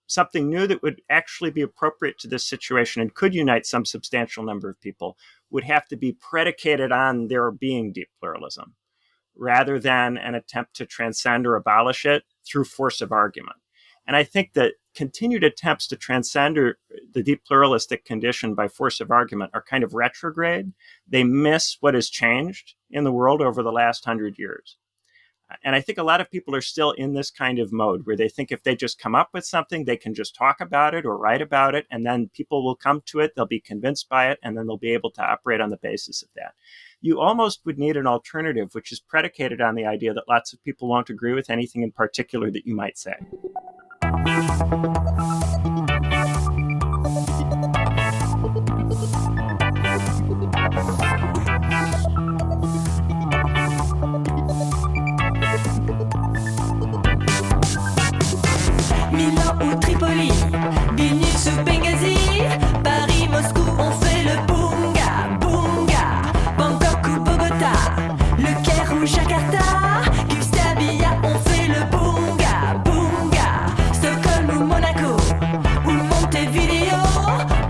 something new that would actually be appropriate to this situation and could unite some substantial number of people would have to be predicated on there being deep pluralism, rather than an attempt to transcend or abolish it through force of argument. And I think that continued attempts to transcend the deep pluralistic condition by force of argument are kind of retrograde. They miss what has changed in the world over the last 100 years. And I think a lot of people are still in this kind of mode where they think if they just come up with something, they can just talk about it or write about it, and then people will come to it, they'll be convinced by it, and then they'll be able to operate on the basis of that. You almost would need an alternative, which is predicated on the idea that lots of people won't agree with anything in particular that you might say. Milan ou Tripoli, Vilnius ou Benghazi, Paris, Moscou, on fait le bunga, bunga, Bangkok ou Bogota, Le Caire ou Jakarta, Gustabia, on fait le bunga, bunga, Stockholm ou Monaco, ou Montevideo,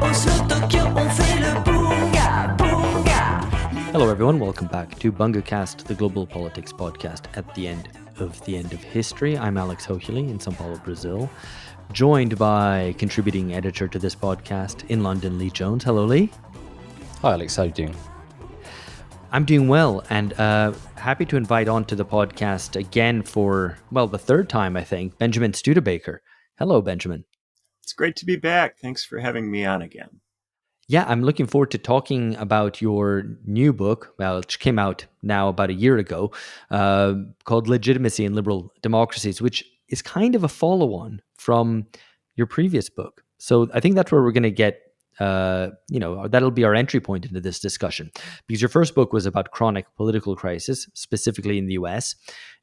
Oslo, Tokyo, on fait le bunga, bunga. Hello everyone, welcome back to BungaCast, the global politics podcast at the end of history. I'm Alex Hochuli in São Paulo, Brazil, joined by contributing editor to this podcast in London, Lee Jones. Hello, Lee. Hi, Alex. How are you doing? I'm doing well, and happy to invite onto the podcast again for, well, the third time, I think, Benjamin Studebaker. Hello, Benjamin. It's great to be back. Thanks for having me on again. Yeah, I'm looking forward to talking about your new book, which came out now about a year ago, called Legitimacy in Liberal Democracies, which is kind of a follow-on from your previous book. So I think that's where we're going to get, that'll be our entry point into this discussion. Because your first book was about chronic political crisis, specifically in the US,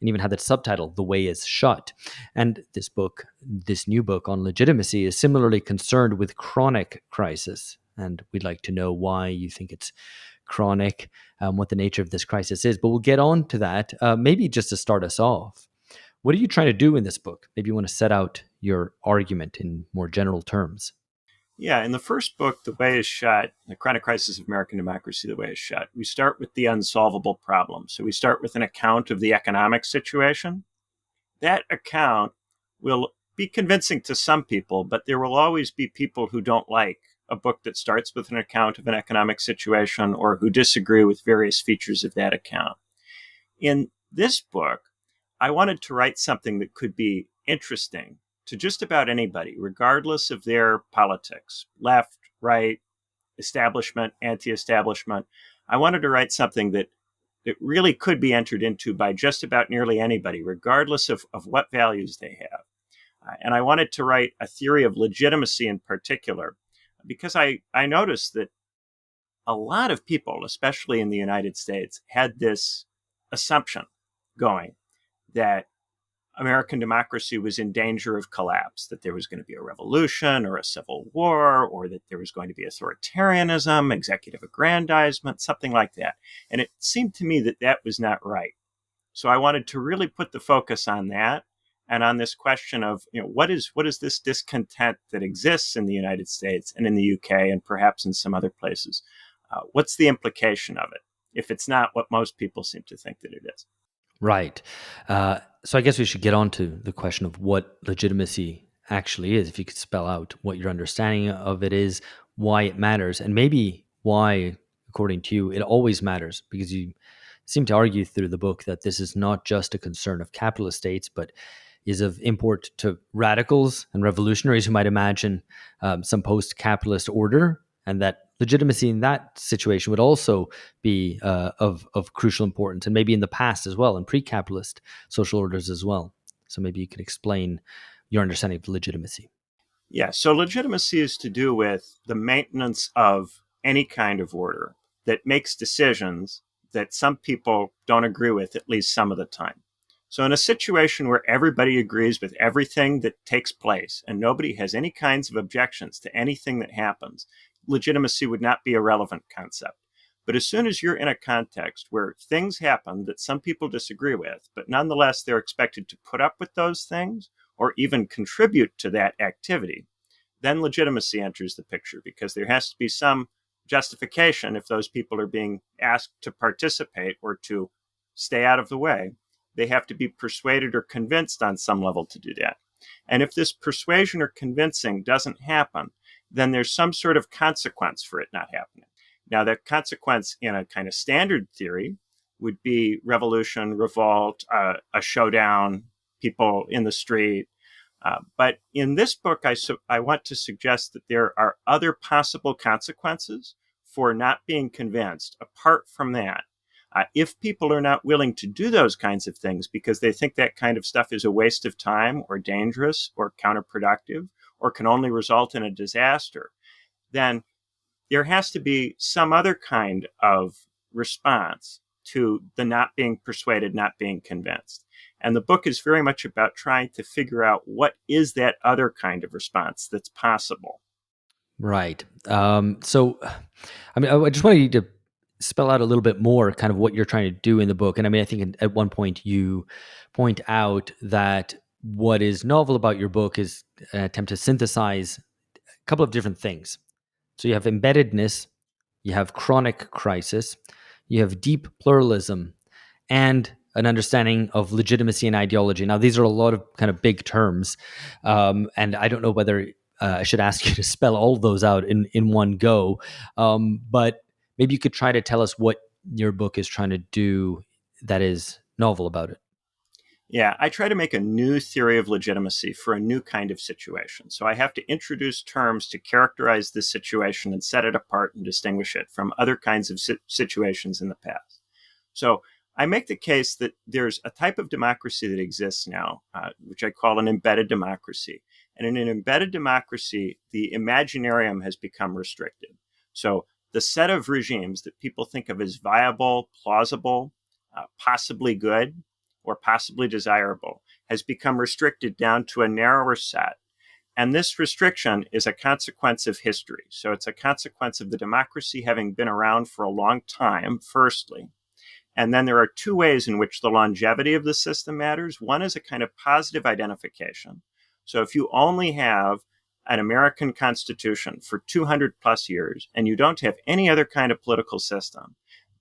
and even had the subtitle, The Way is Shut. And this new book on legitimacy is similarly concerned with chronic crisis. And we'd like to know why you think it's chronic, what the nature of this crisis is. But we'll get on to that. Maybe just to start us off, what are you trying to do in this book? Maybe you want to set out your argument in more general terms. Yeah, in the first book, The Way is Shut, The Chronic Crisis of American Democracy, The Way is Shut, we start with the unsolvable problem. So we start with an account of the economic situation. That account will be convincing to some people, but there will always be people who don't like a book that starts with an account of an economic situation or who disagree with various features of that account. In this book, I wanted to write something that could be interesting to just about anybody, regardless of their politics, left, right, establishment, anti-establishment. I wanted to write something that really could be entered into by just about nearly anybody, regardless of what values they have. And I wanted to write a theory of legitimacy in particular, because I noticed that a lot of people, especially in the United States, had this assumption going that American democracy was in danger of collapse, that there was going to be a revolution or a civil war, or that there was going to be authoritarianism, executive aggrandizement, something like that. And it seemed to me that that was not right. So I wanted to really put the focus on that and on this question of, what is this discontent that exists in the United States and in the UK and perhaps in some other places? What's the implication of it if it's not what most people seem to think that it is? Right. So I guess we should get on to the question of what legitimacy actually is. If you could spell out what your understanding of it is, why it matters, and maybe why, according to you, it always matters, because you seem to argue through the book that this is not just a concern of capitalist states, but is of import to radicals and revolutionaries who might imagine some post-capitalist order, and that legitimacy in that situation would also be of crucial importance, and maybe in the past as well, in pre-capitalist social orders as well. So maybe you could explain your understanding of legitimacy. Yeah, so legitimacy is to do with the maintenance of any kind of order that makes decisions that some people don't agree with at least some of the time. So in a situation where everybody agrees with everything that takes place and nobody has any kinds of objections to anything that happens, legitimacy would not be a relevant concept. But as soon as you're in a context where things happen that some people disagree with, but nonetheless they're expected to put up with those things or even contribute to that activity, then legitimacy enters the picture, because there has to be some justification if those people are being asked to participate or to stay out of the way. They have to be persuaded or convinced on some level to do that. And if this persuasion or convincing doesn't happen, then there's some sort of consequence for it not happening. Now, that consequence in a kind of standard theory would be revolution, revolt, a showdown, people in the street. But in this book, I want to suggest that there are other possible consequences for not being convinced apart from that. If people are not willing to do those kinds of things because they think that kind of stuff is a waste of time or dangerous or counterproductive or can only result in a disaster, then there has to be some other kind of response to the not being persuaded, not being convinced. And the book is very much about trying to figure out what is that other kind of response that's possible. Right. So, I mean, I just wanted you to spell out a little bit more kind of what you're trying to do in the book. And I mean, I think at one point you point out that what is novel about your book is an attempt to synthesize a couple of different things. So you have embeddedness, you have chronic crisis, you have deep pluralism, and an understanding of legitimacy and ideology. Now, these are a lot of kind of big terms, and I don't know whether I should ask you to spell all those out in one go, but maybe you could try to tell us what your book is trying to do that is novel about it. Yeah, I try to make a new theory of legitimacy for a new kind of situation. So I have to introduce terms to characterize this situation and set it apart and distinguish it from other kinds of situations in the past. So I make the case that there's a type of democracy that exists now, which I call an embedded democracy. And in an embedded democracy, the imaginarium has become restricted. So the set of regimes that people think of as viable, plausible, possibly good, or possibly desirable has become restricted down to a narrower set. And this restriction is a consequence of history. So it's a consequence of the democracy having been around for a long time, firstly. And then there are two ways in which the longevity of the system matters. One is a kind of positive identification. So if you only have an American Constitution for 200 plus years and you don't have any other kind of political system,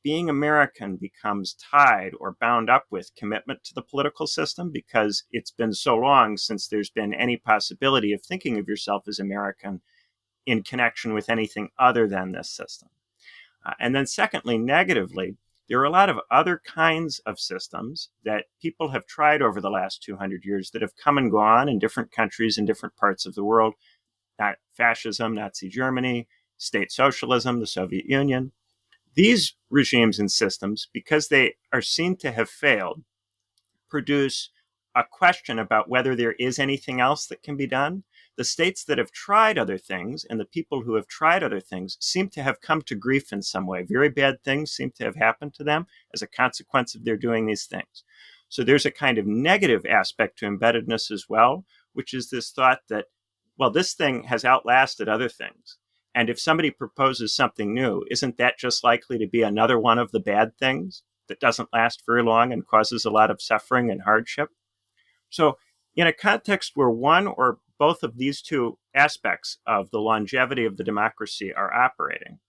being American becomes tied or bound up with commitment to the political system because it's been so long since there's been any possibility of thinking of yourself as American in connection with anything other than this system. And then secondly, negatively, there are a lot of other kinds of systems that people have tried over the last 200 years that have come and gone in different countries in different parts of the world. Fascism, Nazi Germany, state socialism, the Soviet Union. These regimes and systems, because they are seen to have failed, produce a question about whether there is anything else that can be done. The states that have tried other things and the people who have tried other things seem to have come to grief in some way. Very bad things seem to have happened to them as a consequence of their doing these things. So there's a kind of negative aspect to embeddedness as well, which is this thought that, well, this thing has outlasted other things. And if somebody proposes something new, isn't that just likely to be another one of the bad things that doesn't last very long and causes a lot of suffering and hardship? So in a context where one or both of these two aspects of the longevity of the democracy are operating,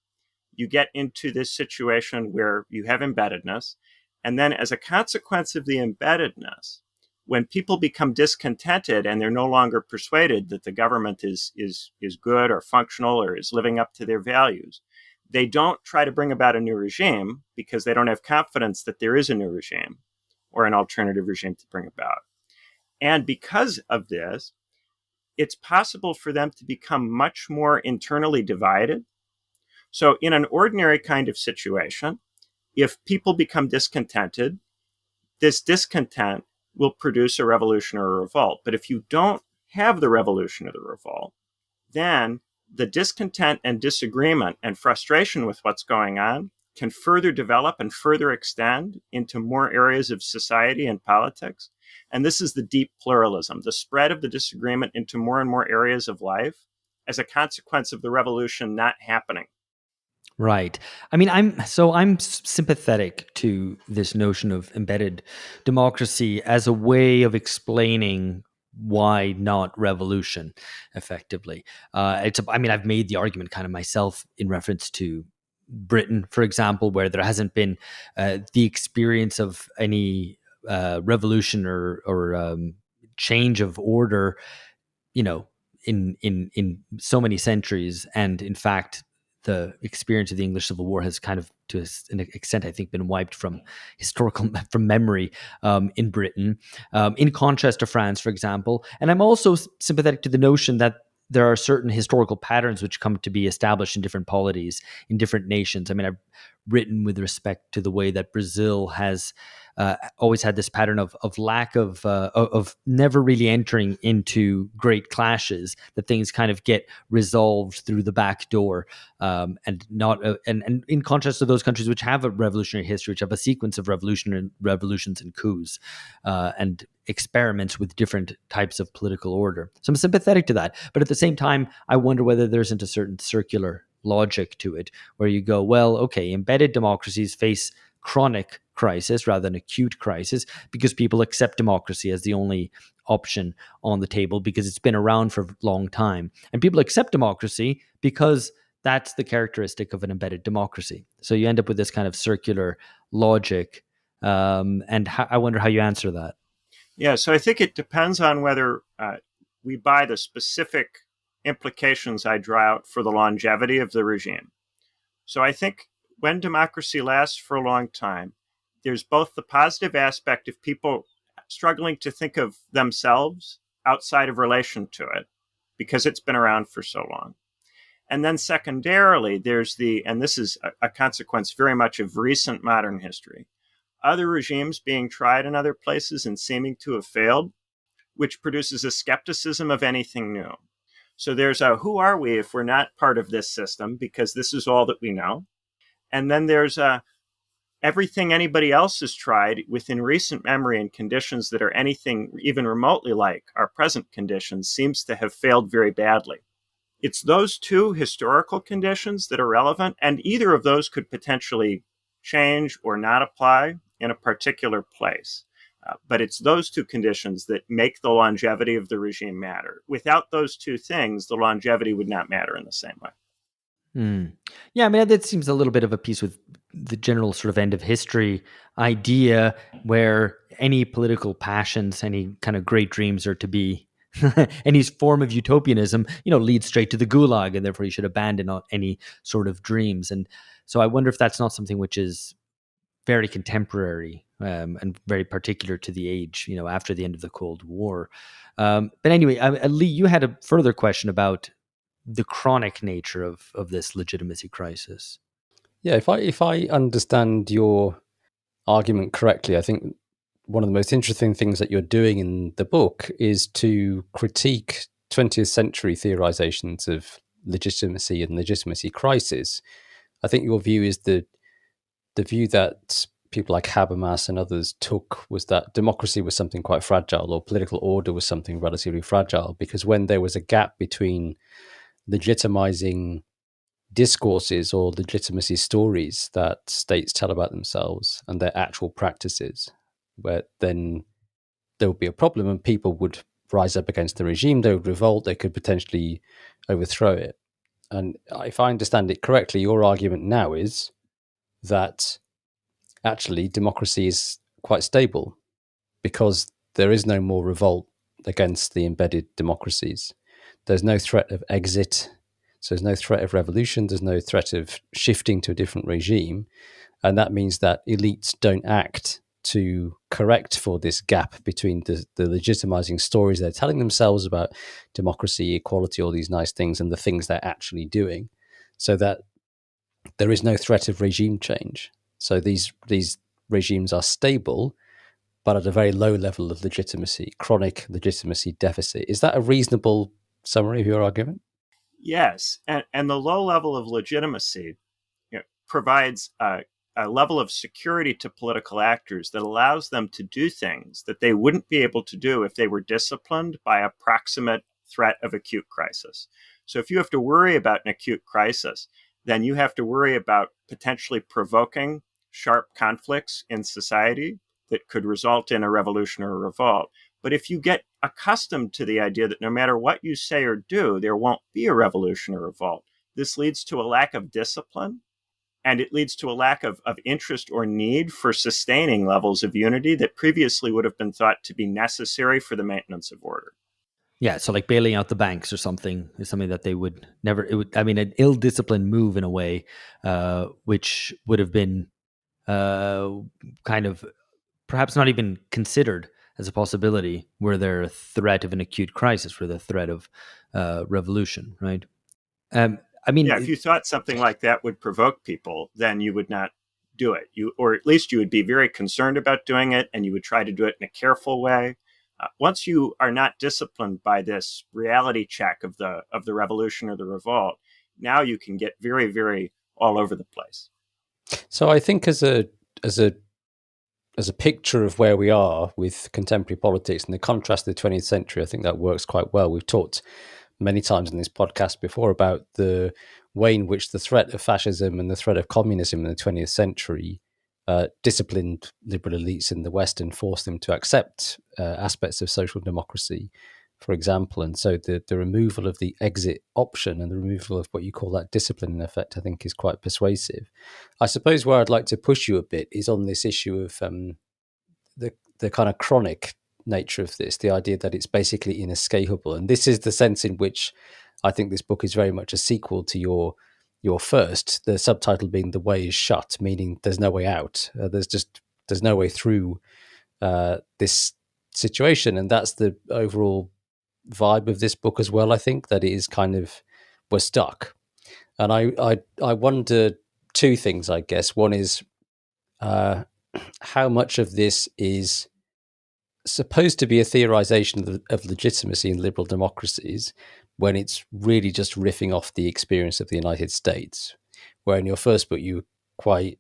you get into this situation where you have embeddedness. And then as a consequence of the embeddedness, when people become discontented and they're no longer persuaded that the government is good or functional or is living up to their values, they don't try to bring about a new regime because they don't have confidence that there is a new regime or an alternative regime to bring about. And because of this, it's possible for them to become much more internally divided. So in an ordinary kind of situation, if people become discontented, this discontent will produce a revolution or a revolt. But if you don't have the revolution or the revolt, then the discontent and disagreement and frustration with what's going on can further develop and further extend into more areas of society and politics. And this is the deep pluralism, the spread of the disagreement into more and more areas of life as a consequence of the revolution not happening. Right. I mean, I'm sympathetic to this notion of embedded democracy as a way of explaining why not revolution, effectively? I've made the argument kind of myself in reference to Britain, for example, where there hasn't been the experience of any revolution or change of order, in so many centuries. And in fact, the experience of the English Civil War has kind of, to an extent, I think, been wiped from from memory in Britain, in contrast to France, for example. And I'm also sympathetic to the notion that there are certain historical patterns which come to be established in different polities, in different nations. I mean, I've written with respect to the way that Brazil has always had this pattern of lack of never really entering into great clashes, that things kind of get resolved through the back door, and not and in contrast to those countries which have a revolutionary history, which have a sequence of revolutions and coups, and experiments with different types of political order. So I'm sympathetic to that, but at the same time, I wonder whether there isn't a certain circular logic to it, where you go, well, okay, embedded democracies face chronic crisis rather than acute crisis because people accept democracy as the only option on the table because it's been around for a long time. And people accept democracy because that's the characteristic of an embedded democracy. So you end up with this kind of circular logic. I wonder how you answer that. Yeah, so I think it depends on whether we buy the specific implications I draw out for the longevity of the regime. So I think when democracy lasts for a long time, there's both the positive aspect of people struggling to think of themselves outside of relation to it because it's been around for so long. And then secondarily, there's and this is a consequence very much of recent modern history, other regimes being tried in other places and seeming to have failed, which produces a skepticism of anything new. So there's who are we if we're not part of this system, because this is all that we know? And then there's everything anybody else has tried within recent memory in conditions that are anything even remotely like our present conditions seems to have failed very badly. It's those two historical conditions that are relevant, and either of those could potentially change or not apply in a particular place. But it's those two conditions that make the longevity of the regime matter. Without those two things, the longevity would not matter in the same way. Yeah, I mean, that seems a little bit of a piece with the general sort of end of history idea, where any political passions, any kind of great dreams are to be, any form of utopianism, leads straight to the gulag, and therefore you should abandon any sort of dreams. And so I wonder if that's not something which is very contemporary, and very particular to the age, after the end of the Cold War. But anyway, Lee, you had a further question about the chronic nature of this legitimacy crisis. Yeah, if I understand your argument correctly, I think one of the most interesting things that you're doing in the book is to critique 20th century theorizations of legitimacy and legitimacy crisis. I think your view is the view that people like Habermas and others took was that democracy was something quite fragile, or political order was something relatively fragile, because when there was a gap between legitimizing discourses or legitimacy stories that states tell about themselves and their actual practices, where then there would be a problem and people would rise up against the regime, they would revolt, they could potentially overthrow it. And if I understand it correctly, your argument now is that actually democracy is quite stable because there is no more revolt against the embedded democracies. There's no threat of exit. So there's no threat of revolution. There's no threat of shifting to a different regime. And that means that elites don't act to correct for this gap between the legitimizing stories they're telling themselves about democracy, equality, all these nice things, and the things they're actually doing, so that there is no threat of regime change. So these regimes are stable, but at a very low level of legitimacy, chronic legitimacy deficit. Is that a reasonable summary of your argument? Yes, and the low level of legitimacy provides a level of security to political actors that allows them to do things that they wouldn't be able to do if they were disciplined by a proximate threat of acute crisis. So if you have to worry about an acute crisis, then you have to worry about potentially provoking sharp conflicts in society that could result in a revolution or a revolt. But if you get accustomed to the idea that no matter what you say or do, there won't be a revolution or revolt, this leads to a lack of discipline, and it leads to a lack of interest or need for sustaining levels of unity that previously would have been thought to be necessary for the maintenance of order. Yeah, so like bailing out the banks or something is something that they would never. It would, I mean, an ill-disciplined move in a way, which would have been kind of perhaps not even considered as a possibility were there a threat of an acute crisis, were the threat of revolution, right? I mean, Yeah, if you thought something like that would provoke people, then you would not do it. Or at least you would be very concerned about doing it, and you would try to do it in a careful way. Once you are not disciplined by this reality check of the revolution or the revolt, now you can get very, very all over the place. So I think as a picture of where we are with contemporary politics and the contrast to the 20th century, I think that works quite well. We've talked many times in this podcast before about the way in which the threat of fascism and the threat of communism in the 20th century disciplined liberal elites in the West and forced them to accept aspects of social democracy, for example. And so the removal of the exit option and the removal of what you call that discipline, in effect, I think is quite persuasive. I suppose where I'd like to push you a bit is on this issue of the kind of chronic nature of this, the idea that it's basically inescapable. And this is the sense in which I think this book is very much a sequel to your first, the subtitle being "The Way is Shut," meaning there's no way out. There's no way through this situation, and that's the overall vibe of this book as well. I think that it is kind of we're stuck, and I wonder two things. I guess one is how much of this is supposed to be a theorization of legitimacy in liberal democracies when it's really just riffing off the experience of the United States, where in your first book you were quite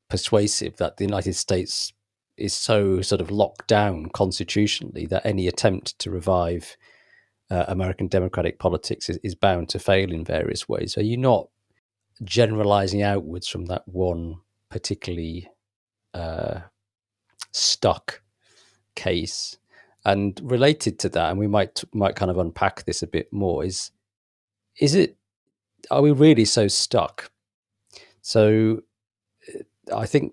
persuasive that the United States is so sort of locked down constitutionally that any attempt to revive American democratic politics is bound to fail in various ways. Are you not generalizing outwards from that one particularly stuck case? And related to that, and we might kind of unpack this a bit more, is it, are we really so stuck? So I think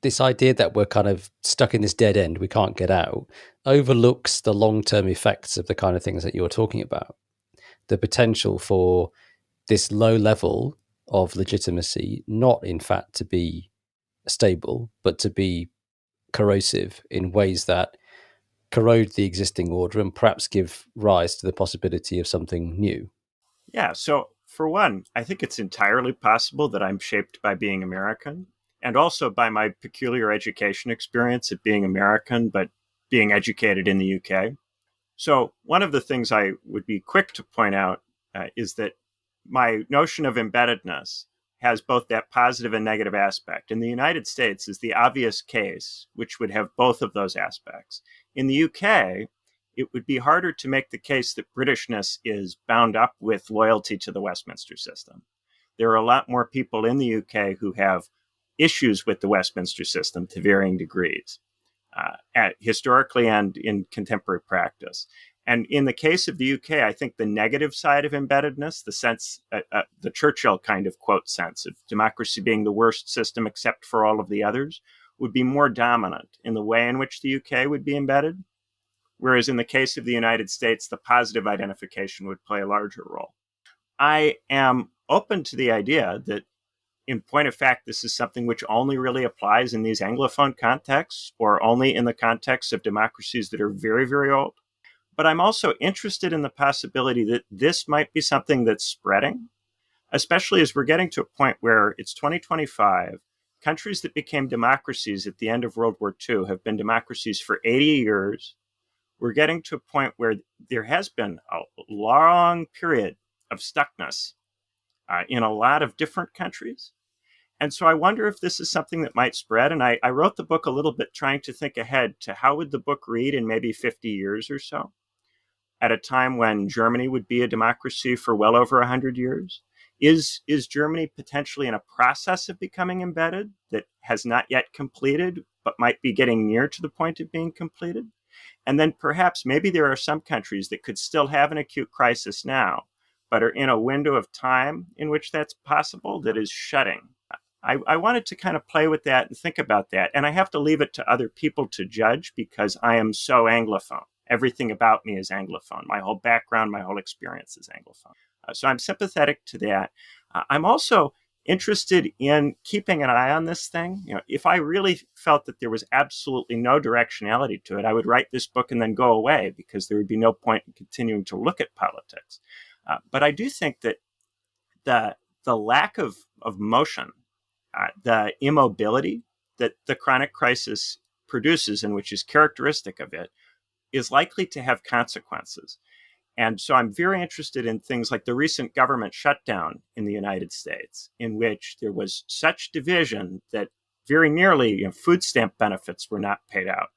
this idea that we're kind of stuck in this dead end, we can't get out, overlooks the long-term effects of the kind of things that you're talking about. The potential for this low level of legitimacy not in fact to be stable, but to be corrosive in ways that corrode the existing order and perhaps give rise to the possibility of something new. Yeah, so for one, I think it's entirely possible that I'm shaped by being American and also by my peculiar education experience at being American, but being educated in the UK. So one of the things I would be quick to point out is that my notion of embeddedness has both that positive and negative aspect. In the United States is the obvious case, which would have both of those aspects. In the UK, it would be harder to make the case that Britishness is bound up with loyalty to the Westminster system. There are a lot more people in the UK who have issues with the Westminster system to varying degrees, historically and in contemporary practice. And in the case of the UK, I think the negative side of embeddedness, the sense, the Churchill kind of quote sense of democracy being the worst system except for all of the others, would be more dominant in the way in which the UK would be embedded. Whereas in the case of the United States, the positive identification would play a larger role. I am open to the idea that, in point of fact, this is something which only really applies in these Anglophone contexts or only in the context of democracies that are very, very old. But I'm also interested in the possibility that this might be something that's spreading, especially as we're getting to a point where it's 2025. Countries that became democracies at the end of World War II have been democracies for 80 years. We're getting to a point where there has been a long period of stuckness in a lot of different countries. And so I wonder if this is something that might spread. And I wrote the book a little bit trying to think ahead to how would the book read in maybe 50 years or so, at a time when Germany would be a democracy for well over 100 years. Is Germany potentially in a process of becoming embedded that has not yet completed, but might be getting near to the point of being completed? And then perhaps maybe there are some countries that could still have an acute crisis now, but are in a window of time in which that's possible that is shutting. I wanted to kind of play with that and think about that. And I have to leave it to other people to judge because I am so Anglophone. Everything about me is Anglophone. My whole background, my whole experience is Anglophone. So I'm sympathetic to that. I'm also interested in keeping an eye on this thing. If I really felt that there was absolutely no directionality to it, I would write this book and then go away because there would be no point in continuing to look at politics. But I do think that the lack of motion, the immobility that the chronic crisis produces and which is characteristic of it, is likely to have consequences. And so I'm very interested in things like the recent government shutdown in the United States, in which there was such division that very nearly food stamp benefits were not paid out,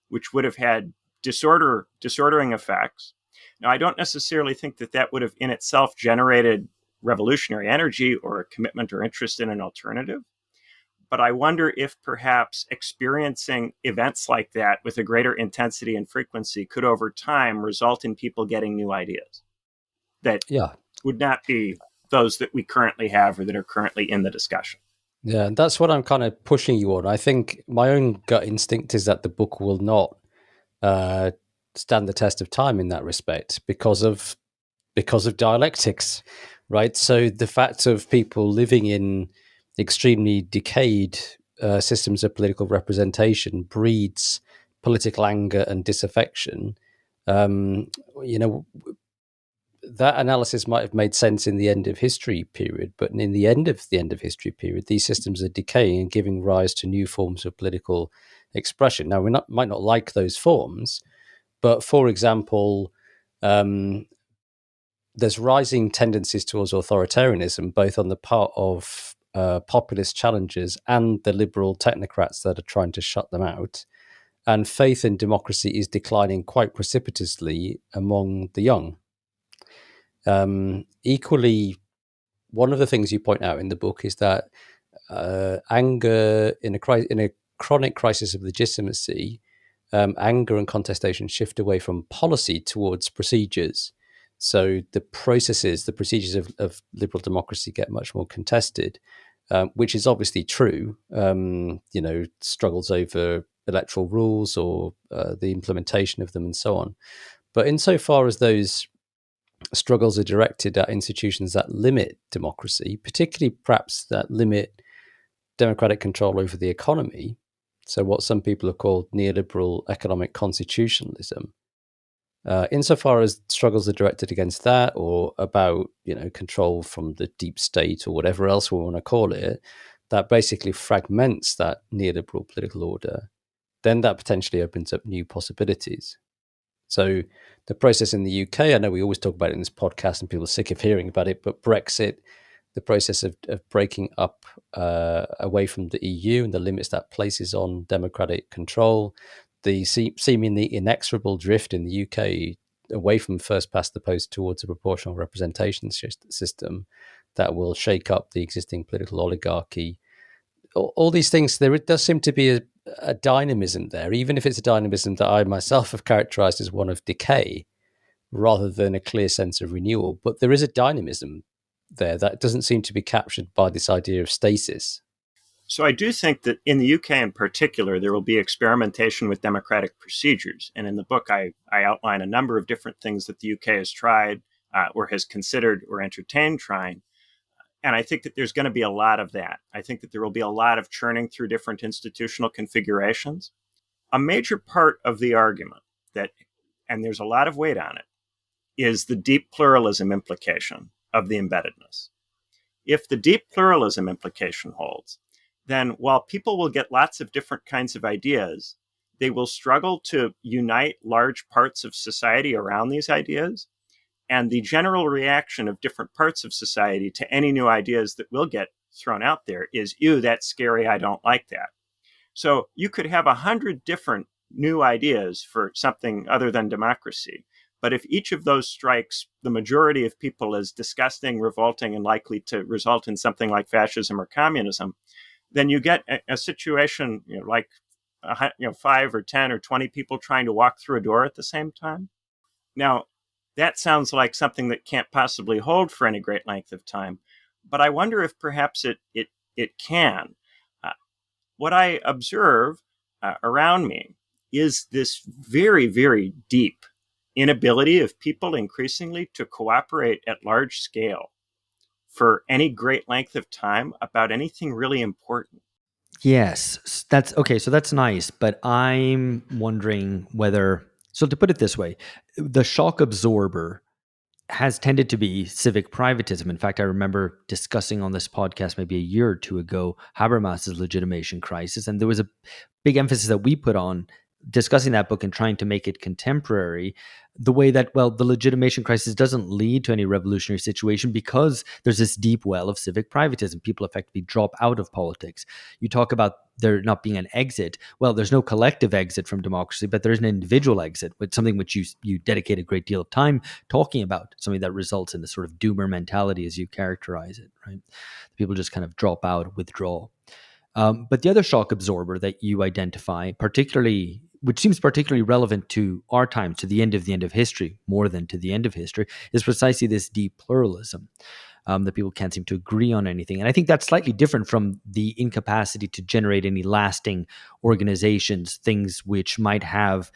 which would have had disordering effects. Now, I don't necessarily think that would have in itself generated revolutionary energy or a commitment or interest in an alternative. But I wonder if perhaps experiencing events like that with a greater intensity and frequency could over time result in people getting new ideas that would not be those that we currently have or that are currently in the discussion. Yeah, and that's what I'm kind of pushing you on. I think my own gut instinct is that the book will not stand the test of time in that respect because of dialectics, right? So the fact of people living in extremely decayed systems of political representation breeds political anger and disaffection. That analysis might have made sense in the end of history period, but in the end of history period, these systems are decaying and giving rise to new forms of political expression. Now, might not like those forms, but for example, there's rising tendencies towards authoritarianism, both on the part of populist challengers and the liberal technocrats that are trying to shut them out. And faith in democracy is declining quite precipitously among the young. Equally, one of the things you point out in the book is that anger in a chronic crisis of legitimacy, anger and contestation shift away from policy towards procedures. So the procedures of liberal democracy get much more contested, which is obviously true. Struggles over electoral rules or the implementation of them and so on. But insofar as those struggles are directed at institutions that limit democracy, particularly perhaps that limit democratic control over the economy, so what some people have called neoliberal economic constitutionalism, insofar as struggles are directed against that or about control from the deep state or whatever else we want to call it, that basically fragments that neoliberal political order, then that potentially opens up new possibilities. So the process in the UK, I know we always talk about it in this podcast and people are sick of hearing about it, but Brexit, the process of breaking up away from the EU and the limits that places on democratic control, the seemingly inexorable drift in the UK away from first past the post towards a proportional representation system that will shake up the existing political oligarchy. All these things, there does seem to be a dynamism there, even if it's a dynamism that I myself have characterized as one of decay rather than a clear sense of renewal. But there is a dynamism there that doesn't seem to be captured by this idea of stasis. So I do think that in the UK in particular, there will be experimentation with democratic procedures. And in the book, I outline a number of different things that the UK has tried or has considered or entertained trying. And I think that there's going to be a lot of that. I think that there will be a lot of churning through different institutional configurations. A major part of the argument and there's a lot of weight on it, is the deep pluralism implication of the embeddedness. If the deep pluralism implication holds, then while people will get lots of different kinds of ideas, they will struggle to unite large parts of society around these ideas. And the general reaction of different parts of society to any new ideas that will get thrown out there is, ew, that's scary, I don't like that. So you could have 100 different new ideas for something other than democracy. But if each of those strikes the majority of people as disgusting, revolting, and likely to result in something like fascism or communism, then you get a situation like 5 or 10 or 20 people trying to walk through a door at the same time. Now, that sounds like something that can't possibly hold for any great length of time, but I wonder if perhaps it can. What I observe around me is this very, very deep inability of people increasingly to cooperate at large scale for any great length of time about anything really important. Yes, that's okay. So that's nice, but I'm wondering whether, so to put it this way, the shock absorber has tended to be civic privatism. In fact, I remember discussing on this podcast maybe a year or two ago Habermas's legitimation crisis, and there was a big emphasis that we put on discussing that book and trying to make it contemporary, the way that, well, the legitimation crisis doesn't lead to any revolutionary situation because there's this deep well of civic privatism. People effectively drop out of politics. You talk about there not being an exit. Well, there's no collective exit from democracy, but there's an individual exit, with something which you dedicate a great deal of time talking about, something that results in the sort of doomer mentality as you characterize it, right? People just kind of drop out, withdraw. But the other shock absorber that you identify, particularly, which seems particularly relevant to our time, to the end of history, more than to the end of history, is precisely this deep pluralism, that people can't seem to agree on anything. And I think that's slightly different from the incapacity to generate any lasting organizations, things which might have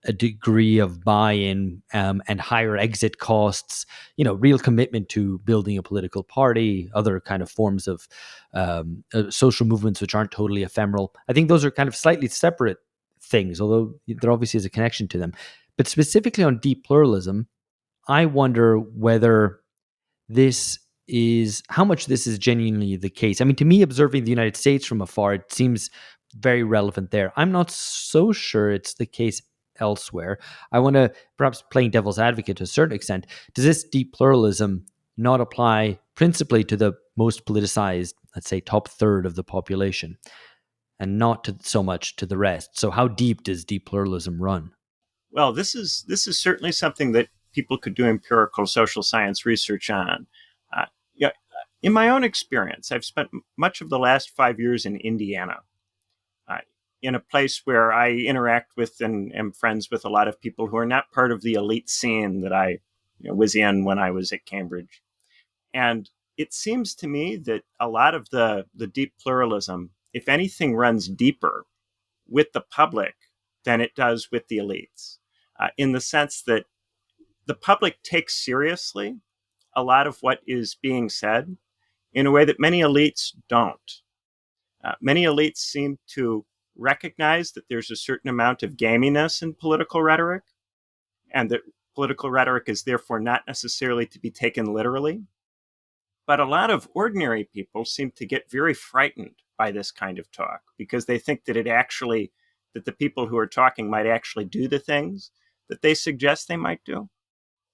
a degree of buy-in, and higher exit costs, real commitment to building a political party, other kind of forms of social movements which aren't totally ephemeral. I think those are kind of slightly separate things, although there obviously is a connection to them. But specifically on deep pluralism, I wonder whether how much this is genuinely the case. I mean, to me, observing the United States from afar, it seems very relevant there. I'm not so sure it's the case elsewhere. I want to, perhaps playing devil's advocate to a certain extent, does this deep pluralism not apply principally to the most politicized, let's say, top third of the population, and not so much to the rest? So how deep does deep pluralism run? Well, this is certainly something that people could do empirical social science research on. Yeah, in my own experience, I've spent much of the last 5 years in Indiana, in a place where I interact with and am friends with a lot of people who are not part of the elite scene that I was in when I was at Cambridge. And it seems to me that a lot of the deep pluralism, if anything, runs deeper with the public than it does with the elites, in the sense that the public takes seriously a lot of what is being said in a way that many elites don't. Many elites seem to recognize that there's a certain amount of gaminess in political rhetoric, and that political rhetoric is therefore not necessarily to be taken literally. But a lot of ordinary people seem to get very frightened by this kind of talk because they think that that the people who are talking might actually do the things that they suggest they might do.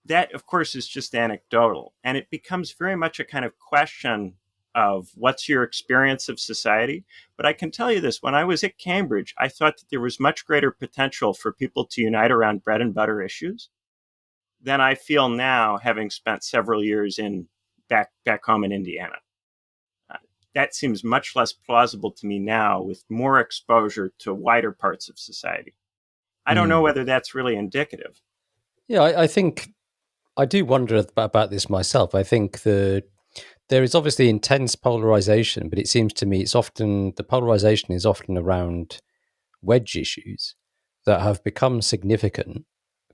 That, of course, is just anecdotal, and it becomes very much a kind of question of what's your experience of society. But I can tell you this, when I was at Cambridge, I thought that there was much greater potential for people to unite around bread and butter issues than I feel now, having spent several years back home in Indiana. That seems much less plausible to me now with more exposure to wider parts of society. I don't know whether that's really indicative. Yeah, I think I do wonder about this myself. I think there is obviously intense polarization, but it seems to me the polarization is often around wedge issues that have become significant,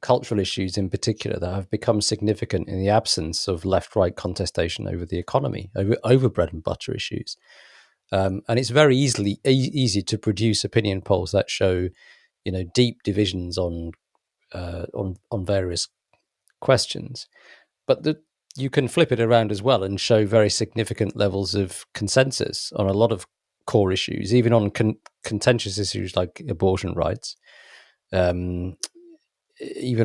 cultural issues in particular, that have become significant in the absence of left-right contestation over the economy, over bread and butter issues. And it's very easy to produce opinion polls that show, deep divisions on various questions, but you can flip it around as well and show very significant levels of consensus on a lot of core issues, even on contentious issues like abortion rights, even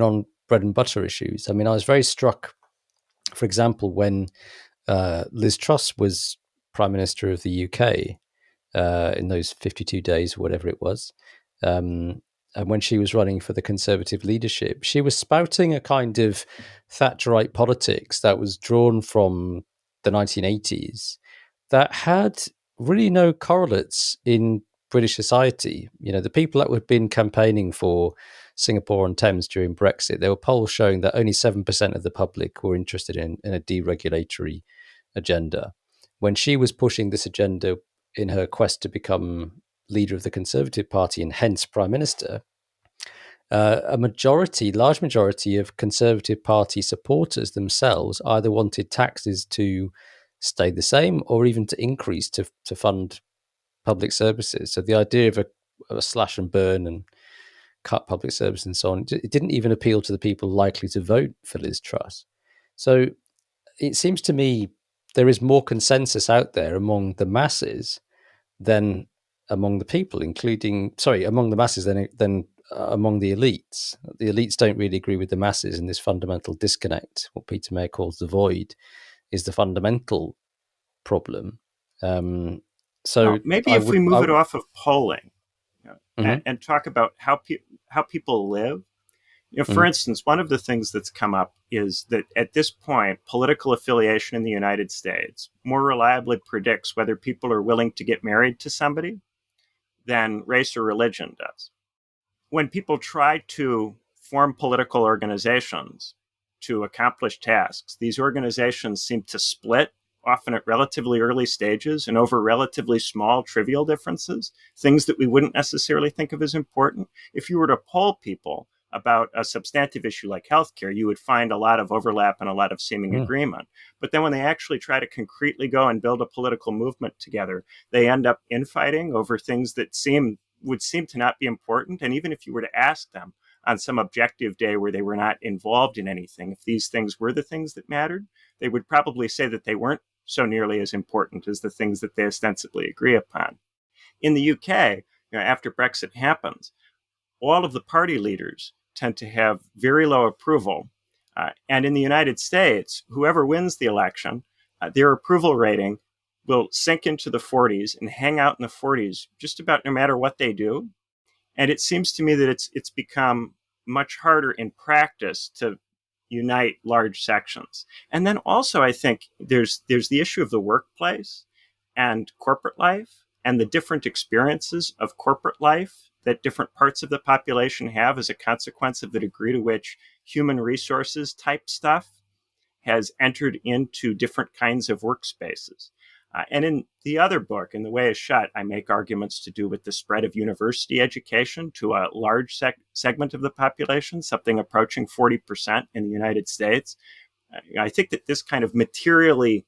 on bread and butter issues. I mean, I was very struck, for example, when Liz Truss was Prime Minister of the UK in those 52 days, whatever it was. And when she was running for the Conservative leadership, she was spouting a kind of Thatcherite politics that was drawn from the 1980s that had really no correlates in British society. The people that had been campaigning for Singapore on Thames during Brexit, there were polls showing that only 7% of the public were interested in a deregulatory agenda. When she was pushing this agenda in her quest to become leader of the Conservative Party and hence Prime Minister, a large majority of Conservative Party supporters themselves either wanted taxes to stay the same or even to increase to fund public services. So the idea of a slash and burn and cut public service and so on, it didn't even appeal to the people likely to vote for Liz Truss. So it seems to me there is more consensus out there among the masses than among the people, among the masses than among the elites. The elites don't really agree with the masses, and this fundamental disconnect, what Peter Mayer calls the void, is the fundamental problem. So maybe if we move it off of polling, and talk about how people live. For instance, one of the things that's come up is that at this point, political affiliation in the United States more reliably predicts whether people are willing to get married to somebody than race or religion does. When people try to form political organizations to accomplish tasks, these organizations seem to split, often at relatively early stages and over relatively small, trivial differences, things that we wouldn't necessarily think of as important. If you were to poll people about a substantive issue like healthcare, you would find a lot of overlap and a lot of seeming agreement. But then when they actually try to concretely go and build a political movement together, they end up infighting over things that would seem to not be important. And even if you were to ask them on some objective day where they were not involved in anything, if these things were the things that mattered, they would probably say that they weren't so nearly as important as the things that they ostensibly agree upon. In the UK, after Brexit happens, all of the party leaders tend to have very low approval. And in the United States, whoever wins the election, their approval rating will sink into the 40s and hang out in the 40s just about no matter what they do. And it seems to me that it's become much harder in practice to unite large sections. And then also, I think there's the issue of the workplace and corporate life and the different experiences of corporate life that different parts of the population have as a consequence of the degree to which human resources type stuff has entered into different kinds of workspaces. And in the other book, In the Way is Shut, I make arguments to do with the spread of university education to a large segment of the population, something approaching 40% in the United States. I think that this kind of materially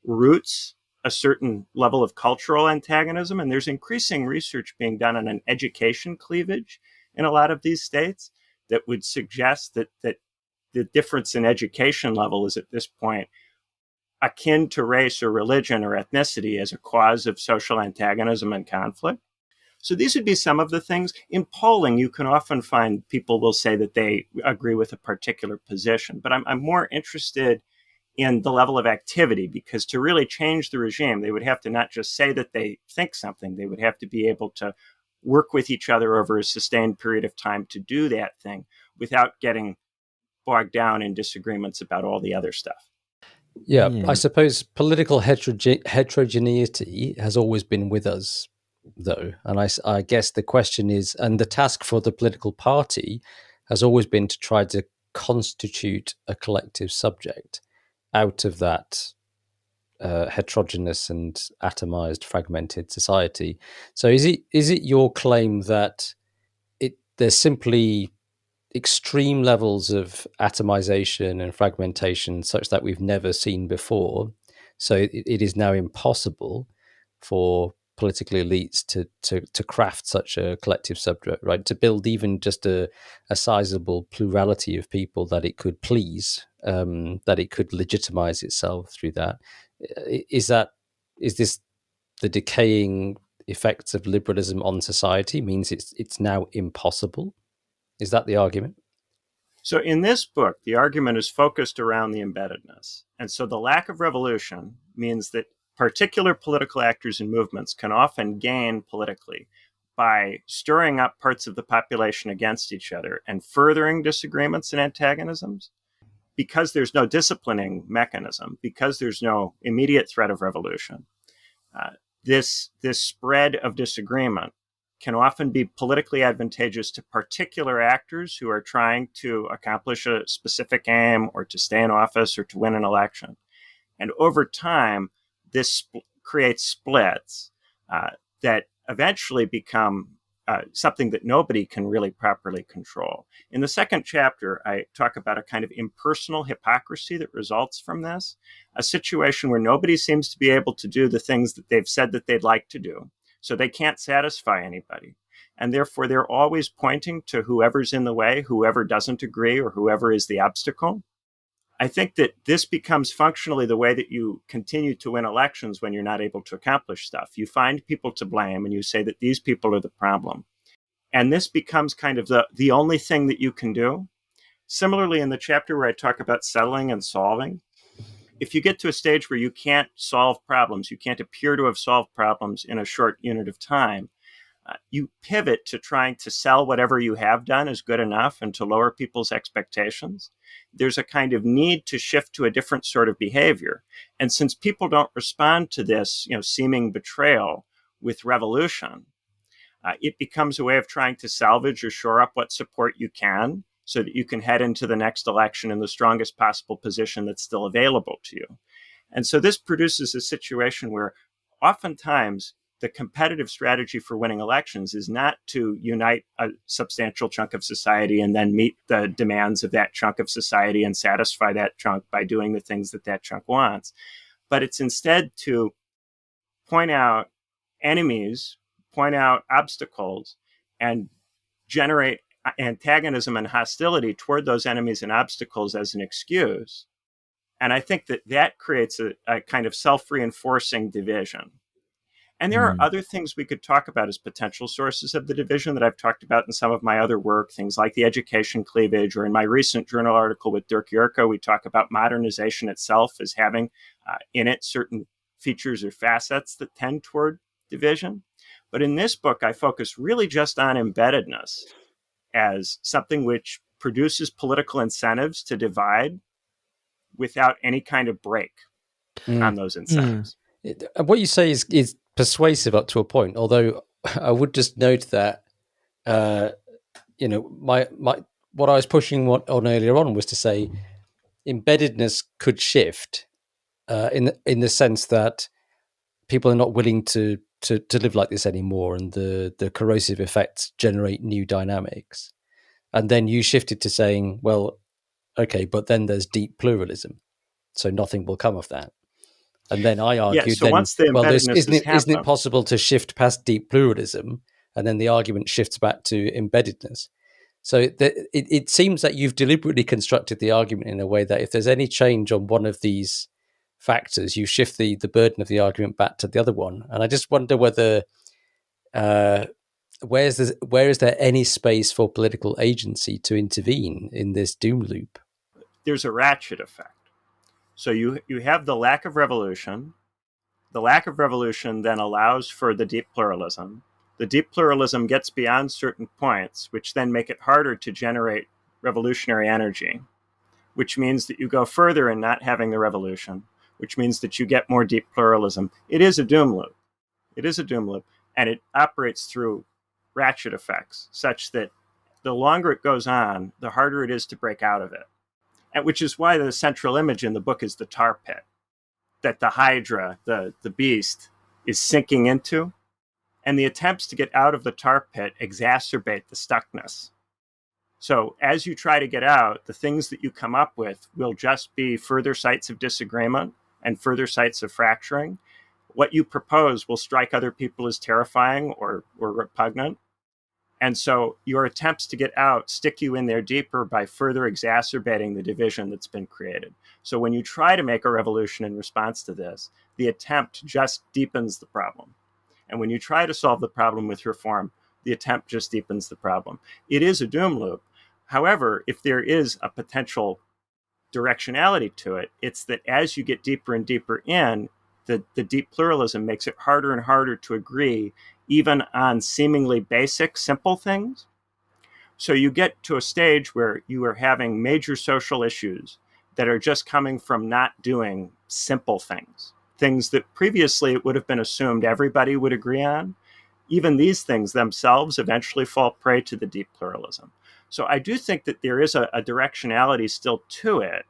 roots a certain level of cultural antagonism, and there's increasing research being done on an education cleavage in a lot of these states that would suggest that the difference in education level is at this point akin to race or religion or ethnicity as a cause of social antagonism and conflict. So these would be some of the things. In polling, you can often find people will say that they agree with a particular position, but I'm more interested in the level of activity, because to really change the regime, they would have to not just say that they think something, they would have to be able to work with each other over a sustained period of time to do that thing without getting bogged down in disagreements about all the other stuff. Yeah, I suppose political heterogeneity has always been with us, though. And I guess the question is, and the task for the political party has always been to try to constitute a collective subject out of that heterogeneous and atomized, fragmented society. So is it your claim that there's simply extreme levels of atomization and fragmentation such that we've never seen before, so it is now impossible for political elites to craft such a collective subject, right? To build even just a sizable plurality of people that it could please, that it could legitimize itself through that. Is this the decaying effects of liberalism on society means it's now impossible? Is that the argument? So in this book, the argument is focused around the embeddedness. And so the lack of revolution means that particular political actors and movements can often gain politically by stirring up parts of the population against each other and furthering disagreements and antagonisms. Because there's no disciplining mechanism, because there's no immediate threat of revolution, this spread of disagreement can often be politically advantageous to particular actors who are trying to accomplish a specific aim or to stay in office or to win an election. And over time, this creates splits that eventually become something that nobody can really properly control. In the second chapter, I talk about a kind of impersonal hypocrisy that results from this, a situation where nobody seems to be able to do the things that they've said that they'd like to do. So they can't satisfy anybody. And therefore, they're always pointing to whoever's in the way, whoever doesn't agree, or whoever is the obstacle. I think that this becomes functionally the way that you continue to win elections when you're not able to accomplish stuff. You find people to blame and you say that these people are the problem. And this becomes kind of the only thing that you can do. Similarly, in the chapter where I talk about settling and solving, if you get to a stage where you can't solve problems, you can't appear to have solved problems in a short unit of time, you pivot to trying to sell whatever you have done as good enough and to lower people's expectations. There's a kind of need to shift to a different sort of behavior. And since people don't respond to this, seeming betrayal with revolution, it becomes a way of trying to salvage or shore up what support you can so that you can head into the next election in the strongest possible position that's still available to you. And so this produces a situation where oftentimes the competitive strategy for winning elections is not to unite a substantial chunk of society and then meet the demands of that chunk of society and satisfy that chunk by doing the things that that chunk wants. But it's instead to point out enemies, point out obstacles, and generate antagonism and hostility toward those enemies and obstacles as an excuse. And I think that creates a kind of self-reinforcing division. And there are other things we could talk about as potential sources of the division that I've talked about in some of my other work, things like the education cleavage, or in my recent journal article with Dirk Jörke, we talk about modernization itself as having in it certain features or facets that tend toward division. But in this book, I focus really just on embeddedness as something which produces political incentives to divide without any kind of break on those incentives. What you say is persuasive up to a point, although I would just note that my what I was pushing on earlier on was to say embeddedness could shift in the sense that people are not willing to live like this anymore, and the corrosive effects generate new dynamics. And then you shifted to saying, well, okay, but then there's deep pluralism, so nothing will come of that. And then I argued, so once the embeddedness isn't it possible to shift past deep pluralism? And then the argument shifts back to embeddedness. So it seems that you've deliberately constructed the argument in a way that if there's any change on one of these factors, you shift the burden of the argument back to the other one. And I just wonder whether where is there any space for political agency to intervene in this doom loop? There's a ratchet effect. So you have the lack of revolution. The lack of revolution then allows for the deep pluralism. The deep pluralism gets beyond certain points, which then make it harder to generate revolutionary energy, which means that you go further in not having the revolution, which means that you get more deep pluralism. It is a doom loop. It is a doom loop, and it operates through ratchet effects, such that the longer it goes on, the harder it is to break out of it. And which is why the central image in the book is the tar pit that the Hydra, the beast, is sinking into. And the attempts to get out of the tar pit exacerbate the stuckness. So as you try to get out, the things that you come up with will just be further sites of disagreement and further sites of fracturing. What you propose will strike other people as terrifying or repugnant. And so your attempts to get out stick you in there deeper by further exacerbating the division that's been created. So when you try to make a revolution in response to this, the attempt just deepens the problem. And when you try to solve the problem with reform, the attempt just deepens the problem. It is a doom loop. However, if there is a potential directionality to it, it's that as you get deeper and deeper in, the deep pluralism makes it harder and harder to agree even on seemingly basic, simple things. So you get to a stage where you are having major social issues that are just coming from not doing simple things that previously it would have been assumed everybody would agree on. even these things themselves eventually fall prey to the deep pluralism. So I do think that there is a directionality still to it,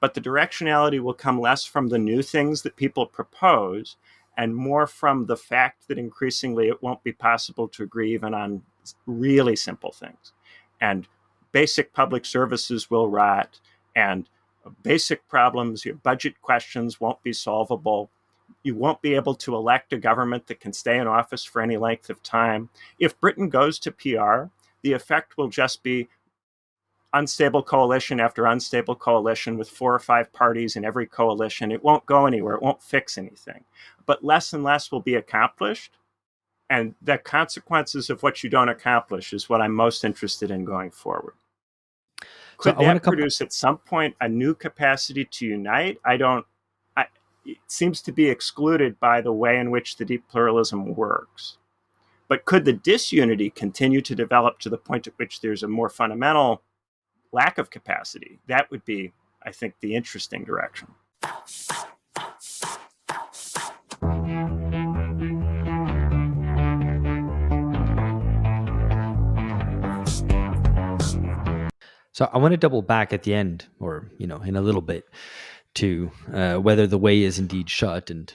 but the directionality will come less from the new things that people propose and more from the fact that increasingly it won't be possible to agree even on really simple things. And basic public services will rot, and basic problems, your budget questions won't be solvable. You won't be able to elect a government that can stay in office for any length of time. If Britain goes to PR, the effect will just be unstable coalition after unstable coalition with 4 or 5 parties in every coalition. It won't go anywhere. It won't fix anything. But less and less will be accomplished. And the consequences of what you don't accomplish is what I'm most interested in going forward. Could that produce at some point a new capacity to unite? It seems to be excluded by the way in which the deep pluralism works. But could the disunity continue to develop to the point at which there's a more fundamental lack of capacity? That would be, I think, the interesting direction. So I want to double back at the end, or in a little bit, to whether the way is indeed shut, and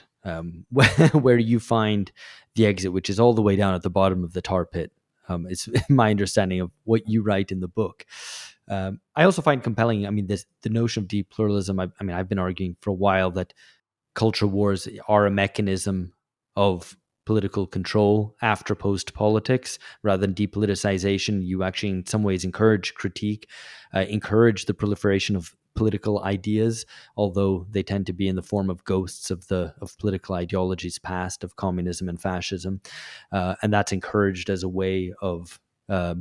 where you find the exit, which is all the way down at the bottom of the tar pit. It's my understanding of what you write in the book. I also find compelling, the notion of deep pluralism. I've been arguing for a while that culture wars are a mechanism of political control after post-politics. Rather than depoliticization, you actually in some ways encourage critique, encourage the proliferation of political ideas, although they tend to be in the form of ghosts of political ideologies past, of communism and fascism. And that's encouraged as a way of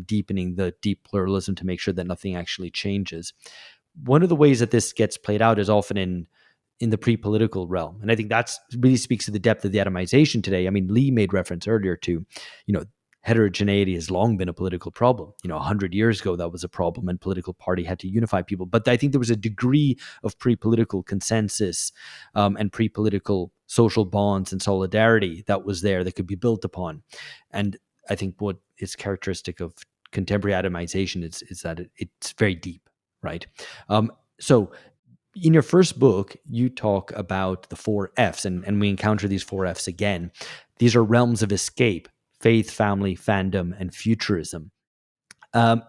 deepening the deep pluralism to make sure that nothing actually changes. One of the ways that this gets played out is often in the pre-political realm. And I think that's really speaks to the depth of the atomization today. Lee made reference earlier to, heterogeneity has long been a political problem. 100 years ago, that was a problem and political party had to unify people. But I think there was a degree of pre-political consensus and pre-political social bonds and solidarity that was there that could be built upon. And I think what is characteristic of contemporary atomization is that it's very deep, right? So in your first book, you talk about the 4 Fs, and we encounter these 4 Fs again. These are realms of escape: faith, family, fandom, and futurism.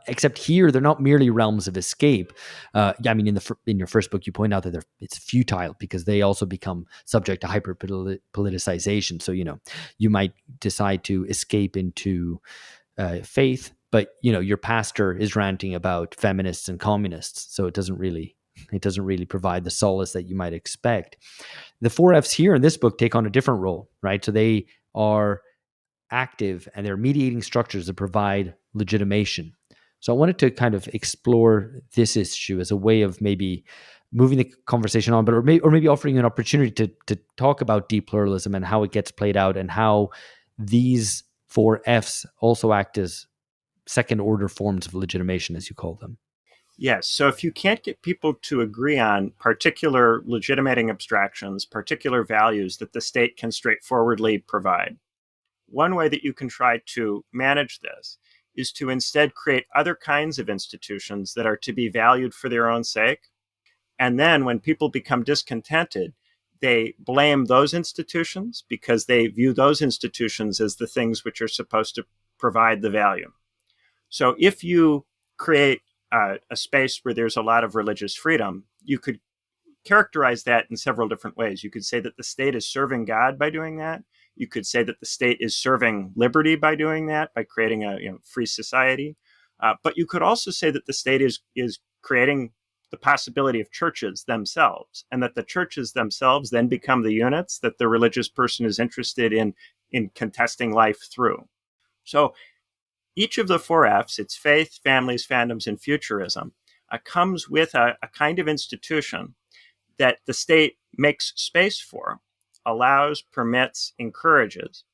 Except here, they're not merely realms of escape. In your first book, you point out that it's futile because they also become subject to hyper-politicization. So, you might decide to escape into faith, but, your pastor is ranting about feminists and communists. So it doesn't really provide the solace that you might expect. The 4 Fs here in this book take on a different role, right? So they are active and they're mediating structures that provide legitimation. So I wanted to kind of explore this issue as a way of maybe moving the conversation on, or maybe offering you an opportunity to talk about deep pluralism and how it gets played out, and how these 4 Fs also act as second order forms of legitimation, as you call them. Yes. So if you can't get people to agree on particular legitimating abstractions, particular values that the state can straightforwardly provide, one way that you can try to manage this is to instead create other kinds of institutions that are to be valued for their own sake. And then when people become discontented, they blame those institutions because they view those institutions as the things which are supposed to provide the value. So if you create a space where there's a lot of religious freedom, you could characterize that in several different ways. You could say that the state is serving God by doing that. You could say that the state is serving liberty by doing that, by creating a free society. But you could also say that the state is creating the possibility of churches themselves, and that the churches themselves then become the units that the religious person is interested in contesting life through. So each of the 4 Fs, it's faith, families, fandoms, and futurism, comes with a kind of institution that the state makes space for, allows, permits, encourages.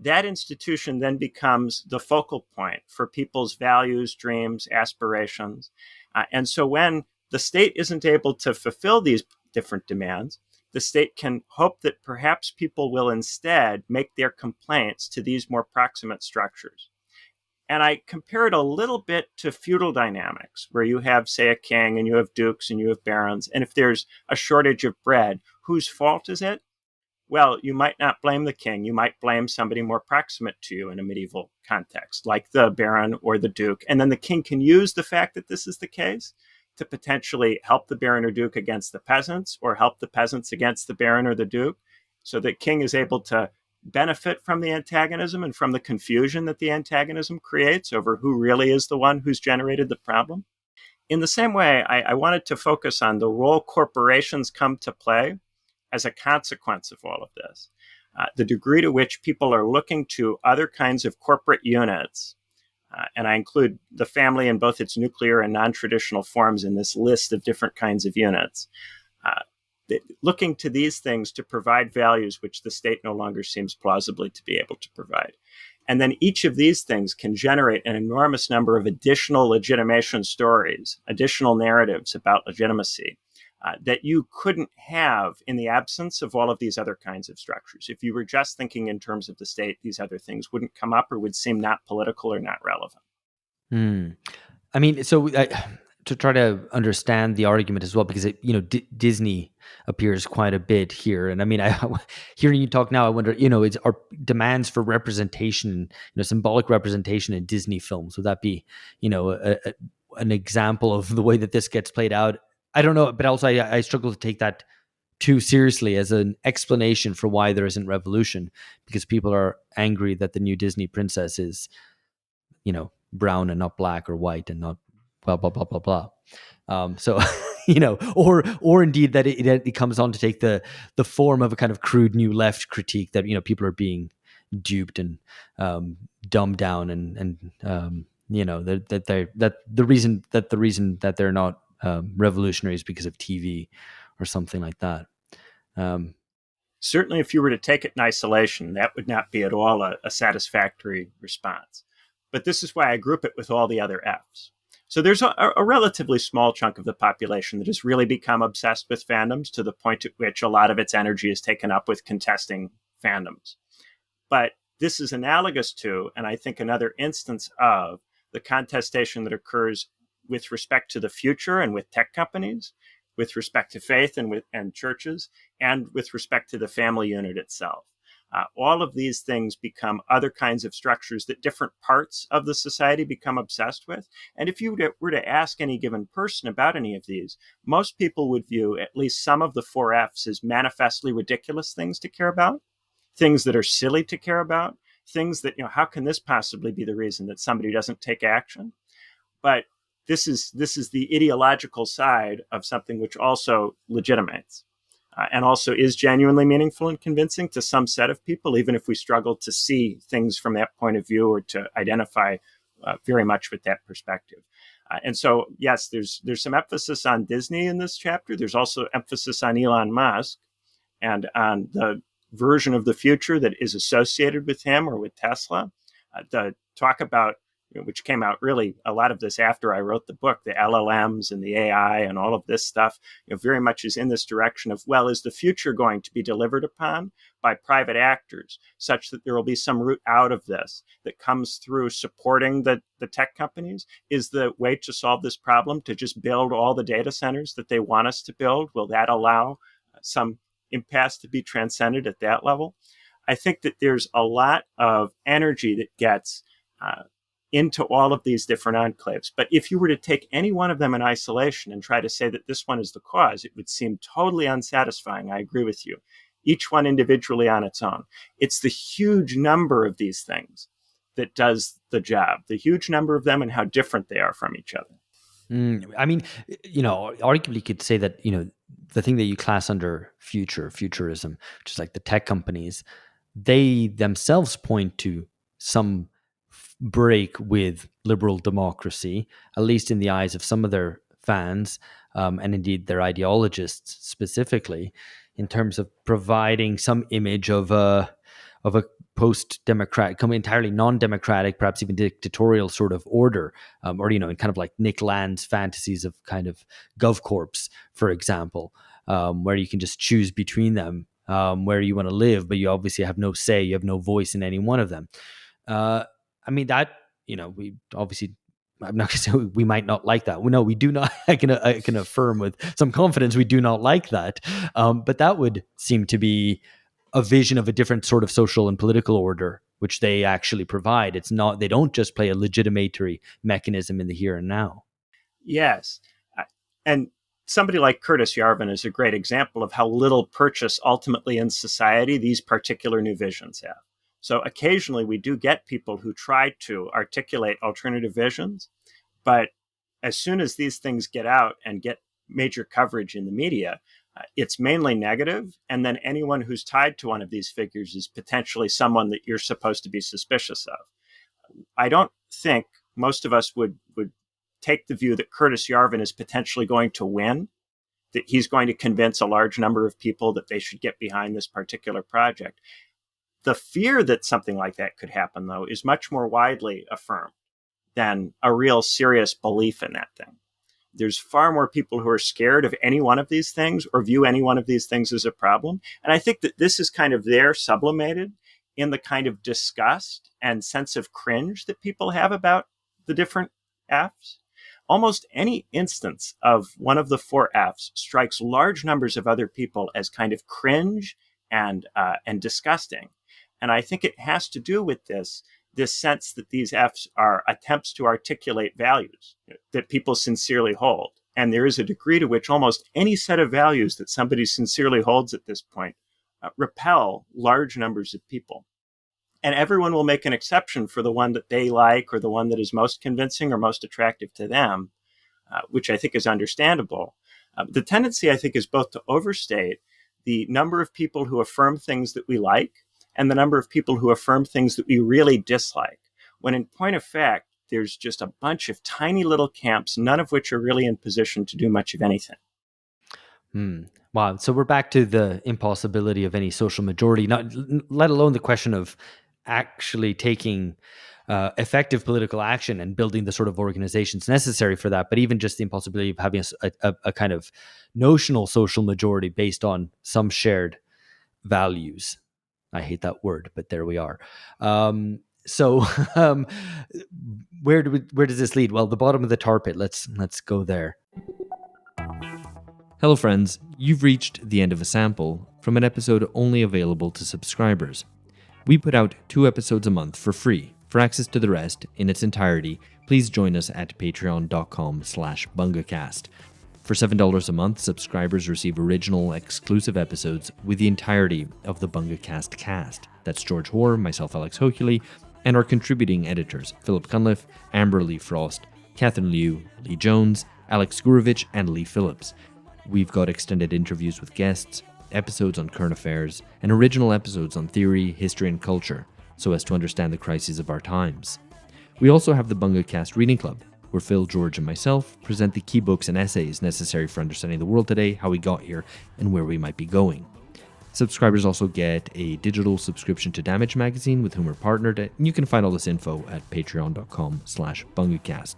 That institution then becomes the focal point for people's values, dreams, aspirations. And so when the state isn't able to fulfill these different demands, the state can hope that perhaps people will instead make their complaints to these more proximate structures. And I compare it a little bit to feudal dynamics, where you have, say, a king and you have dukes and you have barons. And if there's a shortage of bread, whose fault is it? Well, you might not blame the king. You might blame somebody more proximate to you in a medieval context, like the baron or the duke. And then the king can use the fact that this is the case to potentially help the baron or duke against the peasants, or help the peasants against the baron or the duke. So the king is able to benefit from the antagonism and from the confusion that the antagonism creates over who really is the one who's generated the problem. In the same way, I wanted to focus on the role corporations come to play as a consequence of all of this, the degree to which people are looking to other kinds of corporate units, and I include the family in both its nuclear and non-traditional forms in this list of different kinds of units, looking to these things to provide values which the state no longer seems plausibly to be able to provide. And then each of these things can generate an enormous number of additional legitimation stories, additional narratives about legitimacy, that you couldn't have in the absence of all of these other kinds of structures. If you were just thinking in terms of the state, these other things wouldn't come up or would seem not political or not relevant. I mean, so to try to understand the argument as well, because Disney appears quite a bit here, and I mean, hearing you talk now, I wonder, it's our demands for representation, symbolic representation in Disney films. Would that be, an example of the way that this gets played out? I don't know, but also I struggle to take that too seriously as an explanation for why there isn't revolution, because people are angry that the new Disney princess is, brown and not black, or white and not blah blah blah blah blah. So or indeed that it comes on to take the form of a kind of crude new left critique that people are being duped and dumbed down, and that the reason that they're not revolutionaries because of TV or something like that. Certainly, if you were to take it in isolation, that would not be at all a satisfactory response. But this is why I group it with all the other Fs. So there's a relatively small chunk of the population that has really become obsessed with fandoms to the point at which a lot of its energy is taken up with contesting fandoms. But this is analogous to, and I think another instance of, the contestation that occurs with respect to the future and with tech companies, with respect to faith and churches, and with respect to the family unit itself. All of these things become other kinds of structures that different parts of the society become obsessed with. And if you were to ask any given person about any of these, most people would view at least some of the 4 Fs as manifestly ridiculous things to care about, things that are silly to care about, things that, how can this possibly be the reason that somebody doesn't take action? But this is the ideological side of something which also legitimates and also is genuinely meaningful and convincing to some set of people, even if we struggle to see things from that point of view or to identify very much with that perspective. And so, yes, there's some emphasis on Disney in this chapter. There's also emphasis on Elon Musk and on the version of the future that is associated with him or with Tesla. The talk about, which came out really a lot of this after I wrote the book, the LLMs and the AI and all of this stuff, very much is in this direction of, well, is the future going to be delivered upon by private actors such that there will be some route out of this that comes through supporting the tech companies? Is the way to solve this problem to just build all the data centers that they want us to build? Will that allow some impasse to be transcended at that level? I think that there's a lot of energy that gets into all of these different enclaves. But if you were to take any one of them in isolation and try to say that this one is the cause, it would seem totally unsatisfying. I agree with you. Each one individually on its own. It's the huge number of these things that does the job, the huge number of them and how different they are from each other. I mean, arguably you could say that, the thing that you class under futurism, which is like the tech companies, they themselves point to some break with liberal democracy, at least in the eyes of some of their fans, and indeed their ideologists specifically, in terms of providing some image of a post-democratic, entirely non-democratic, perhaps even dictatorial sort of order, or in kind of like Nick Land's fantasies of kind of GovCorps, for example. where you can just choose between them, where you want to live, but you obviously have no say, you have no voice in any one of them. I mean, that, we obviously, I'm not going to say we might not like that. No, we do not. I can affirm with some confidence we do not like that. But that would seem to be a vision of a different sort of social and political order, which they actually provide. It's not, they don't just play a legitimatory mechanism in the here and now. Yes. And somebody like Curtis Yarvin is a great example of how little purchase ultimately in society these particular new visions have. So occasionally we do get people who try to articulate alternative visions, but as soon as these things get out and get major coverage in the media, it's mainly negative. And then anyone who's tied to one of these figures is potentially someone that you're supposed to be suspicious of. I don't think most of us would take the view that Curtis Yarvin is potentially going to win, that he's going to convince a large number of people that they should get behind this particular project. The fear that something like that could happen, though, is much more widely affirmed than a real serious belief in that thing. There's far more people who are scared of any one of these things or view any one of these things as a problem. And I think that this is kind of there sublimated in the kind of disgust and sense of cringe that people have about the different Fs. Almost any instance of one of the four Fs strikes large numbers of other people as kind of cringe and disgusting. And I think it has to do with this sense that these Fs are attempts to articulate values that people sincerely hold. And there is a degree to which almost any set of values that somebody sincerely holds at this point repel large numbers of people. And everyone will make an exception for the one that they like or the one that is most convincing or most attractive to them, which I think is understandable. The tendency, I think, is both to overstate the number of people who affirm things that we like and the number of people who affirm things that we really dislike, when in point of fact, there's just a bunch of tiny little camps, none of which are really in position to do much of anything. Wow. So we're back to the impossibility of any social majority, not let alone the question of actually taking effective political action and building the sort of organizations necessary for that, but even just the impossibility of having a kind of notional social majority based on some shared values. I hate that word, but there we are. So where does this lead? Well, the bottom of the tar pit. Let's go there. Hello friends, you've reached the end of a sample from an episode only available to subscribers. We put out 2 episodes a month for free. For access to the rest in its entirety, please join us at patreon.com/bungacast. For $7 a month, subscribers receive original, exclusive episodes with the entirety of the BungaCast cast. That's George Hoare, myself Alex Hochuli, and our contributing editors, Philip Cunliffe, Amber Lee Frost, Catherine Liu, Lee Jones, Alex Gurevich, and Lee Phillips. We've got extended interviews with guests, episodes on current affairs, and original episodes on theory, history, and culture, so as to understand the crises of our times. We also have the BungaCast Reading Club, where Phil, George, and myself present the key books and essays necessary for understanding the world today, how we got here, and where we might be going. Subscribers also get a digital subscription to Damage Magazine, with whom we're partnered, and you can find all this info at patreon.com/bungacast.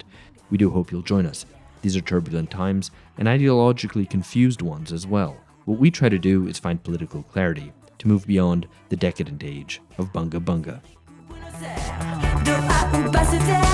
We do hope you'll join us. These are turbulent times, and ideologically confused ones as well. What we try to do is find political clarity, to move beyond the decadent age of Bunga Bunga. De A ou pas se taire.